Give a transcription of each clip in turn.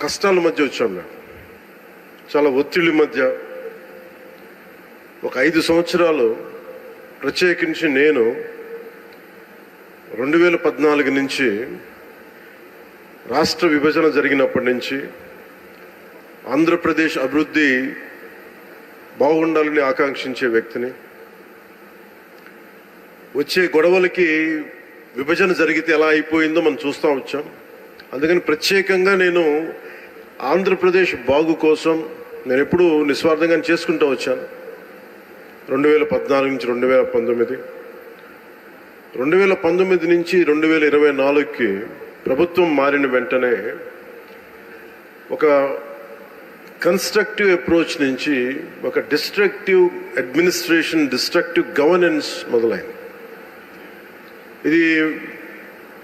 కష్టాల మధ్య వచ్చాం మేము, చాలా ఒత్తిడి మధ్య. ఒక 5 సంవత్సరాలు ప్రత్యేకించి నేను 2014 నుంచి రాష్ట్ర విభజన జరిగినప్పటి నుంచి ఆంధ్రప్రదేశ్ అభివృద్ధి బాగుండాలని ఆకాంక్షించే వ్యక్తిని. వచ్చే గొడవలకి విభజన జరిగితే ఎలా అయిపోయిందో మనం చూస్తూ వచ్చాం. అందుకని ప్రత్యేకంగా నేను ఆంధ్రప్రదేశ్ బాగు కోసం నేను ఎప్పుడూ నిస్వార్థంగా చేసుకుంటూ వచ్చాను. 2014 నుంచి 2019, 2019 నుంచి 2024కి ప్రభుత్వం మారిన వెంటనే ఒక కన్స్ట్రక్టివ్ అప్రోచ్ నుంచి ఒక డిస్ట్రక్టివ్ అడ్మినిస్ట్రేషన్, డిస్ట్రక్టివ్ గవర్నెన్స్ మొదలైంది. ఇది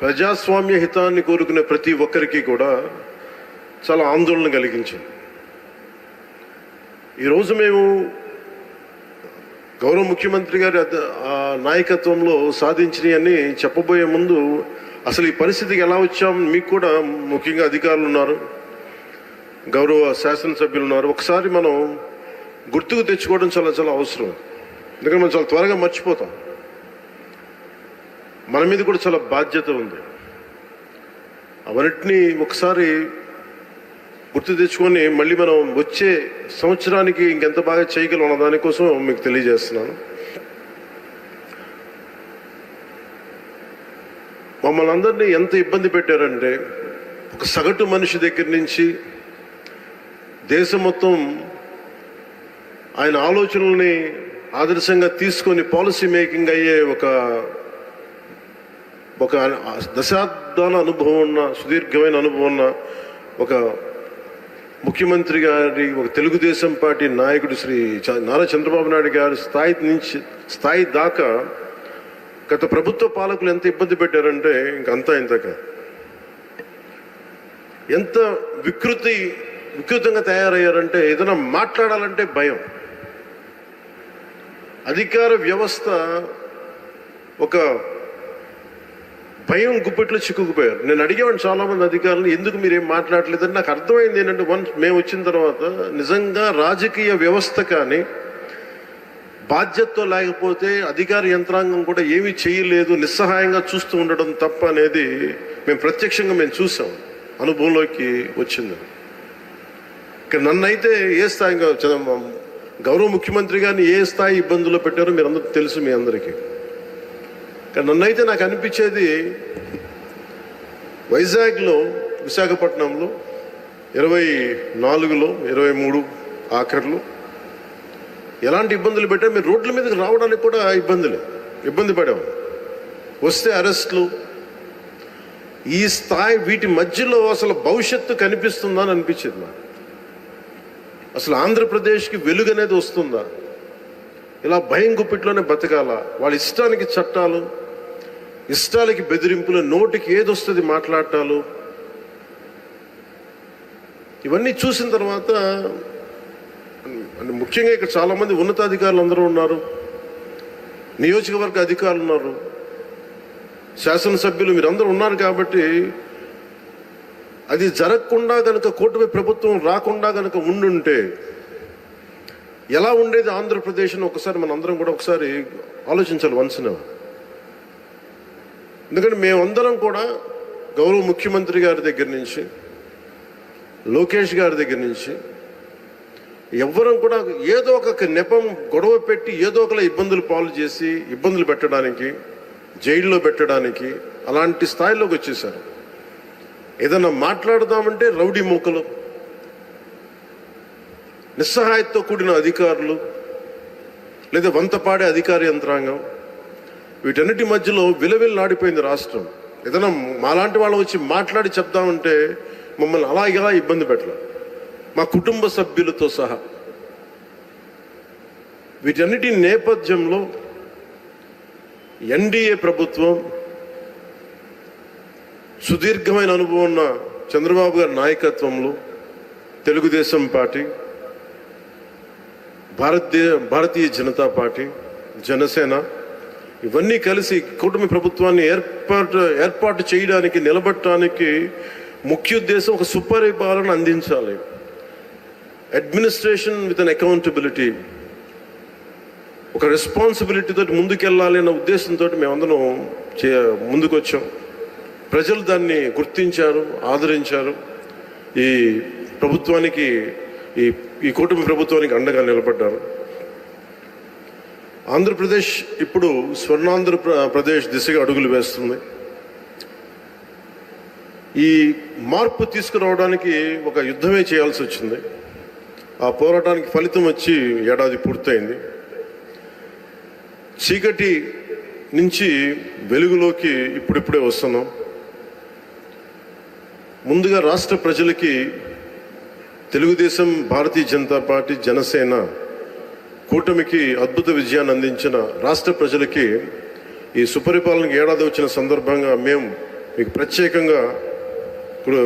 ప్రజాస్వామ్య హితాన్ని కోరుకునే ప్రతి ఒక్కరికి కూడా చాలా ఆందోళన కలిగించింది. ఈరోజు మేము గౌరవ ముఖ్యమంత్రి గారి నాయకత్వంలో సాధించినవన్నీ చెప్పబోయే ముందు అసలు ఈ పరిస్థితికి ఎలా వచ్చాం, మీకు కూడా ముఖ్యంగా అధికారులు ఉన్నారు, గౌరవ శాసనసభ్యులు ఉన్నారు, ఒకసారి మనం గుర్తుకు తెచ్చుకోవడం చాలా చాలా అవసరం. ఎందుకంటే మనం చాలా త్వరగా మర్చిపోతాం. మన మీద కూడా చాలా బాధ్యత ఉంది. అవన్నిటినీ ఒకసారి గుర్తు తెచ్చుకొని మళ్ళీ మనం వచ్చే సంవత్సరానికి ఇంకెంత బాగా చేయగలం అన్న దానికోసం మీకు తెలియజేస్తున్నాను. మమ్మల్ని అందరినీ ఎంత ఇబ్బంది పెట్టారంటే, ఒక సగటు మనిషి దగ్గర నుంచి దేశం మొత్తం ఆయన ఆలోచనల్ని ఆదర్శంగా తీసుకొని పాలసీ మేకింగ్ అయ్యే ఒక దశాబ్దాల అనుభవం ఉన్న, సుదీర్ఘమైన అనుభవం ఉన్న ఒక ముఖ్యమంత్రి గారి, ఒక తెలుగుదేశం పార్టీ నాయకుడు శ్రీ నారా చంద్రబాబు నాయుడు గారి స్థాయి దాకా గత ప్రభుత్వ పాలకులు ఎంత ఇబ్బంది పెట్టారంటే ఇంకంతా ఇంతక ఎంత వికృతంగా తయారయ్యారంటే, ఏదైనా మాట్లాడాలంటే భయం. అధికార వ్యవస్థ ఒక భయం గుప్పెట్లో చిక్కుకుపోయారు. నేను అడిగేవాడిని చాలామంది అధికారులు, ఎందుకు మీరేం మాట్లాడలేదని. నాకు అర్థమైంది ఏంటంటే, మేము వచ్చిన తర్వాత నిజంగా రాజకీయ వ్యవస్థ కానీ బాధ్యతతో లేకపోతే అధికార యంత్రాంగం కూడా ఏమీ చేయలేదు, నిస్సహాయంగా చూస్తూ ఉండడం తప్ప అనేది మేము ప్రత్యక్షంగా చూసాం, అనుభవంలోకి వచ్చింది. ఇక నన్నైతే ఏ స్థాయిగా గౌరవ ముఖ్యమంత్రి గారిని ఏ స్థాయి ఇబ్బందుల్లో పెట్టారో మీరు అందరూ తెలుసు, మీ అందరికీ. కానీ నన్నైతే నాకు అనిపించేది, వైజాగ్లో, విశాఖపట్నంలో 24లో 23 ఆఖర్లు ఎలాంటి ఇబ్బందులు పెట్టా, మీరు రోడ్ల మీదకి రావడానికి కూడా ఇబ్బంది పడేవాళ్ళు. వస్తే అరెస్టులు. ఈ స్థాయి, వీటి మధ్యలో అసలు భవిష్యత్తు కనిపిస్తుందా అని అనిపించేది నాకు. అసలు ఆంధ్రప్రదేశ్కి వెలుగు అనేది వస్తుందా? ఇలా భయం గుప్పిట్లోనే బతకాలా? వాళ్ళ ఇష్టానికి చట్టాలు, ఇష్టాలకి బెదిరింపులు, నోటికి ఏదొస్తుంది మాట్లాడటాలు, ఇవన్నీ చూసిన తర్వాత ముఖ్యంగా ఇక్కడ చాలామంది ఉన్నతాధికారులు అందరూ ఉన్నారు, నియోజకవర్గ అధికారులు ఉన్నారు, శాసనసభ్యులు మీరందరూ ఉన్నారు. కాబట్టి అది జరగకుండా కనుక, కూటమి ప్రభుత్వం రాకుండా కనుక ఉండుంటే ఎలా ఉండేది ఆంధ్రప్రదేశ్ అని ఒకసారి మనందరం కూడా ఒకసారి ఆలోచించాలి వన్స్న. ఎందుకంటే మేమందరం కూడా గౌరవ ముఖ్యమంత్రి గారి దగ్గర నుంచి, లోకేష్ గారి దగ్గర నుంచి ఎవ్వరం కూడా ఏదో ఒక నెపం, గొడవ పెట్టి ఏదో ఒకలా ఇబ్బందులు పాలు చేసి, ఇబ్బందులు పెట్టడానికి, జైల్లో పెట్టడానికి, అలాంటి స్థాయిలోకి వచ్చేసారు. ఏదన్నా మాట్లాడదామంటే రౌడీ మూకలు, నిస్సహాయతతో కూడిన అధికారులు, లేదా వంతపాడే అధికార యంత్రాంగం, వీటన్నిటి మధ్యలో విలవిల్లాడిపోయింది రాష్ట్రం. ఏదైనా మాలాంటి వాళ్ళు వచ్చి మాట్లాడి చెప్దామంటే మమ్మల్ని అలా ఇలా ఇబ్బంది పెట్టలేదు, మా కుటుంబ సభ్యులతో సహా. వీటన్నిటి నేపథ్యంలో ఎన్డీఏ ప్రభుత్వం, సుదీర్ఘమైన అనుభవం ఉన్న చంద్రబాబు గారి నాయకత్వంలో తెలుగుదేశం పార్టీ, భారతీయ జనతా పార్టీ, జనసేన, ఇవన్నీ కలిసి కూటమి ప్రభుత్వాన్ని ఏర్పాటు చేయడానికి, నిలబెట్టడానికి ముఖ్య ఉద్దేశం ఒక సుపరిపాలన అందించాలి, అడ్మినిస్ట్రేషన్ విత్ అన్ అకౌంటబిలిటీ, ఒక రెస్పాన్సిబిలిటీతో ముందుకెళ్ళాలి అన్న ఉద్దేశంతో మేమందరం ముందుకు వచ్చాం. ప్రజలు దాన్ని గుర్తించారు, ఆదరించారు. ఈ ప్రభుత్వానికి ఈ కూటమి ప్రభుత్వానికి అండగా నిలబడ్డారు. ఆంధ్రప్రదేశ్ ఇప్పుడు స్వర్ణాంధ్రప్రదేశ్ దిశగా అడుగులు వేస్తుంది. ఈ మార్పు తీసుకురావడానికి ఒక యుద్ధమే చేయాల్సి వచ్చింది. ఆ పోరాటానికి ఫలితం వచ్చి ఏడాది పూర్తయింది. చీకటి నుంచి వెలుగులోకి ఇప్పుడిప్పుడే వస్తున్నాం. ముందుగా రాష్ట్ర ప్రజలకి తెలుగుదేశం, భారతీయ జనతా పార్టీ, జనసేన కూటమికి అద్భుత విజయాన్ని అందించిన రాష్ట్ర ప్రజలకి ఈ సుపరిపాలనకి ఏడాది వచ్చిన సందర్భంగా మేము మీకు ప్రత్యేకంగా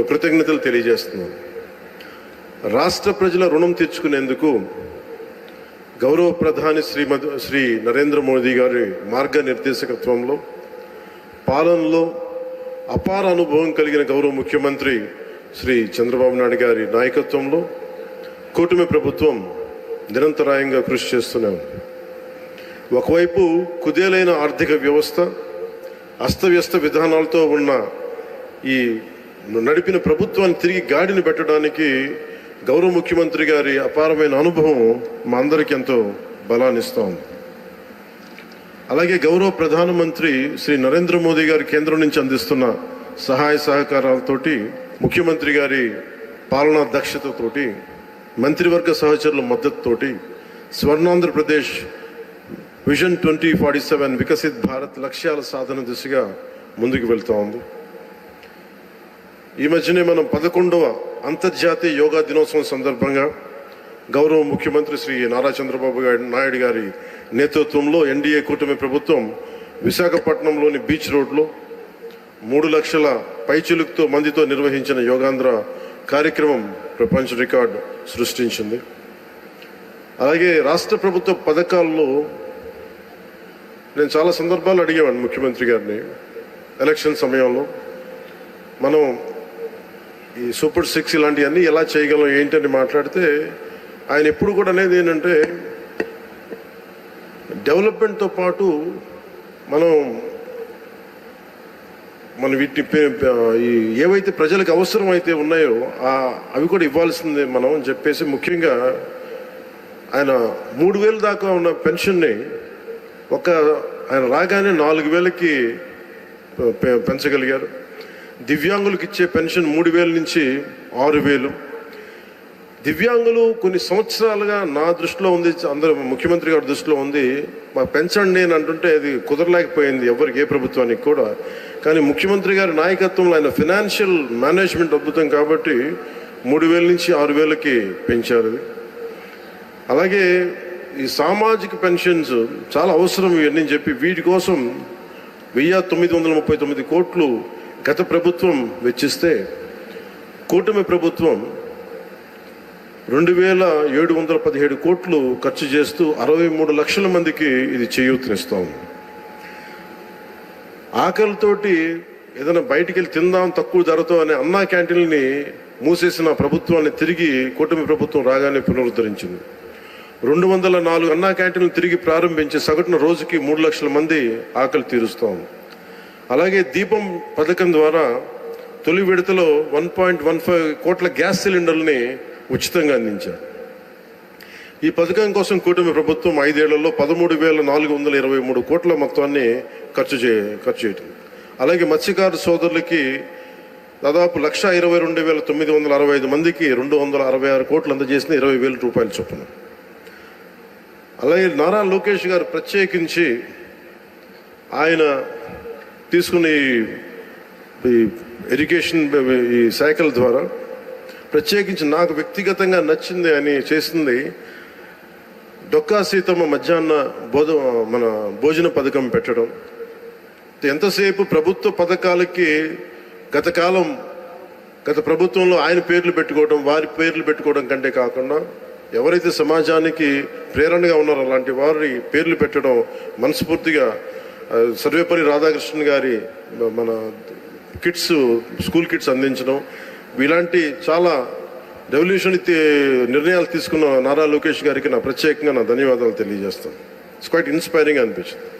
కృతజ్ఞతలు తెలియజేస్తున్నాం. రాష్ట్ర ప్రజల రుణం తీర్చుకునేందుకు గౌరవ ప్రధాని శ్రీ నరేంద్ర మోదీ గారి మార్గనిర్దేశకత్వంలో, పాలనలో అపార అనుభవం కలిగిన గౌరవ ముఖ్యమంత్రి శ్రీ చంద్రబాబు నాయుడు గారి నాయకత్వంలో కూటమి ప్రభుత్వం నిరంతరాయంగా కృషి చేస్తున్నాం. ఒకవైపు కుదేలైన ఆర్థిక వ్యవస్థ, అస్తవ్యస్త విధానాలతో ఉన్న ఈ నడిపిన ప్రభుత్వాన్ని తిరిగి గాడిని పెట్టడానికి గౌరవ ముఖ్యమంత్రి గారి అపారమైన అనుభవం మా అందరికీ ఎంతో బలాన్ని ఇస్తూ ఉంది. అలాగే గౌరవ ప్రధానమంత్రి శ్రీ నరేంద్ర మోదీ గారి కేంద్రం నుంచి అందిస్తున్న సహాయ సహకారాలతోటి, ముఖ్యమంత్రి గారి పాలనా దక్షతతోటి, మంత్రివర్గ సహచరుల మద్దతుతోటి స్వర్ణాంధ్రప్రదేశ్ విజన్ 2047 వికసిత్ భారత్ లక్ష్యాల సాధన దిశగా ముందుకు వెళ్తూ ఉంది. ఈ మధ్యనే మనం 11వ అంతర్జాతీయ యోగా దినోత్సవం సందర్భంగా గౌరవ ముఖ్యమంత్రి శ్రీ నారా చంద్రబాబు నాయుడు గారి నేతృత్వంలో ఎన్డీఏ కూటమి ప్రభుత్వం విశాఖపట్నంలోని బీచ్ రోడ్లో 3 లక్షల పైచిలుకుతో మందితో నిర్వహించిన యోగాంధ్ర కార్యక్రమం ప్రపంచ రికార్డు సృష్టించింది. అలాగే రాష్ట్ర ప్రభుత్వ పథకాల్లో నేను చాలా సందర్భాలు అడిగేవాడిని ముఖ్యమంత్రి గారిని. ఎలక్షన్ సమయంలో మనం ఈ సూపర్ 6 ఇలాంటివన్నీ ఎలా చేయగలం ఏంటని మాట్లాడితే ఆయన ఎప్పుడు కూడా అనేది ఏంటంటే, డెవలప్మెంట్తో పాటు మనం వీటిని ఏవైతే ప్రజలకు అవసరం అయితే ఉన్నాయో అవి కూడా ఇవ్వాల్సిందే మనం అని చెప్పేసి, ముఖ్యంగా ఆయన 3,000 దాకా ఉన్న పెన్షన్ని ఆయన రాగానే 4,000కి పెంచగలిగారు. దివ్యాంగులకు ఇచ్చే పెన్షన్ 3,000 నుంచి 6,000. దివ్యాంగులు కొన్ని సంవత్సరాలుగా నా దృష్టిలో ఉంది, అందరూ ముఖ్యమంత్రి గారి దృష్టిలో ఉంది, మాకు పెంచండి అని అంటుంటే అది కుదరలేకపోయింది ఎవరికి, ఏ ప్రభుత్వానికి కూడా. కానీ ముఖ్యమంత్రి గారి నాయకత్వంలో ఆయన ఫినాన్షియల్ మేనేజ్మెంట్ అద్భుతం కాబట్టి 3,000 నుంచి 6,000కి పెంచారు. అలాగే ఈ సామాజిక పెన్షన్స్ చాలా అవసరం ఇవన్నీ చెప్పి వీటి కోసం 1,939 కోట్లు గత ప్రభుత్వం వెచ్చిస్తే కూటమి ప్రభుత్వం 2,717 కోట్లు ఖర్చు చేస్తూ 63 లక్షల మందికి ఇది చేయూతనిస్తాం. ఆకలితోటి ఏదైనా బయటికి వెళ్ళి తిందాం తక్కువ ధరతో అనే అన్నా క్యాంటీన్ని మూసేసిన ప్రభుత్వాన్ని తిరిగి కూటమి ప్రభుత్వం రాగానే పునరుద్ధరించింది. 204 అన్నా క్యాంటీన్లు తిరిగి ప్రారంభించి సగటున రోజుకి 3 లక్షల మంది ఆకలి తీరుస్తాం. అలాగే దీపం పథకం ద్వారా తొలి విడతలో 1.15 కోట్ల గ్యాస్ సిలిండర్లని ఉచితంగా అందించారు. ఈ పథకం కోసం కూటమి ప్రభుత్వం 5 ఏళ్లలో 13,423 కోట్ల మొత్తాన్ని ఖర్చు చేయటం. అలాగే మత్స్యకారు సోదరులకి దాదాపు 1,22,965 మందికి 266 కోట్లు అందజేసిన 20,000 రూపాయల చొప్పున. అలాగే నారా లోకేష్ గారు ప్రత్యేకించి ఆయన తీసుకుని ఈ ఎడ్యుకేషన్ ఈ శాఖల ద్వారా ప్రత్యేకించి నాకు వ్యక్తిగతంగా నచ్చింది అని చేసింది డొక్కా సీతమ్మ మధ్యాహ్న భోజన పథకం పెట్టడం. ఎంతసేపు ప్రభుత్వ పథకాలకి గత ప్రభుత్వంలో ఆయన పేర్లు పెట్టుకోవడం, వారి పేర్లు పెట్టుకోవడం కంటే కాకుండా ఎవరైతే సమాజానికి ప్రేరణగా ఉన్నారో అలాంటి వారి పేర్లు పెట్టడం మనస్ఫూర్తిగా సర్వేపల్లి రాధాకృష్ణన్ గారి మన స్కూల్ కిట్స్ అందించడం, ఇలాంటి చాలా రెవల్యూషన్ నిర్ణయాలు తీసుకున్న నారా లోకేష్ గారికి నా ప్రత్యేకంగా నా ధన్యవాదాలు తెలియజేస్తాను. ఇట్స్ క్వైట్ ఇన్స్పైరింగ్ అనిపించింది.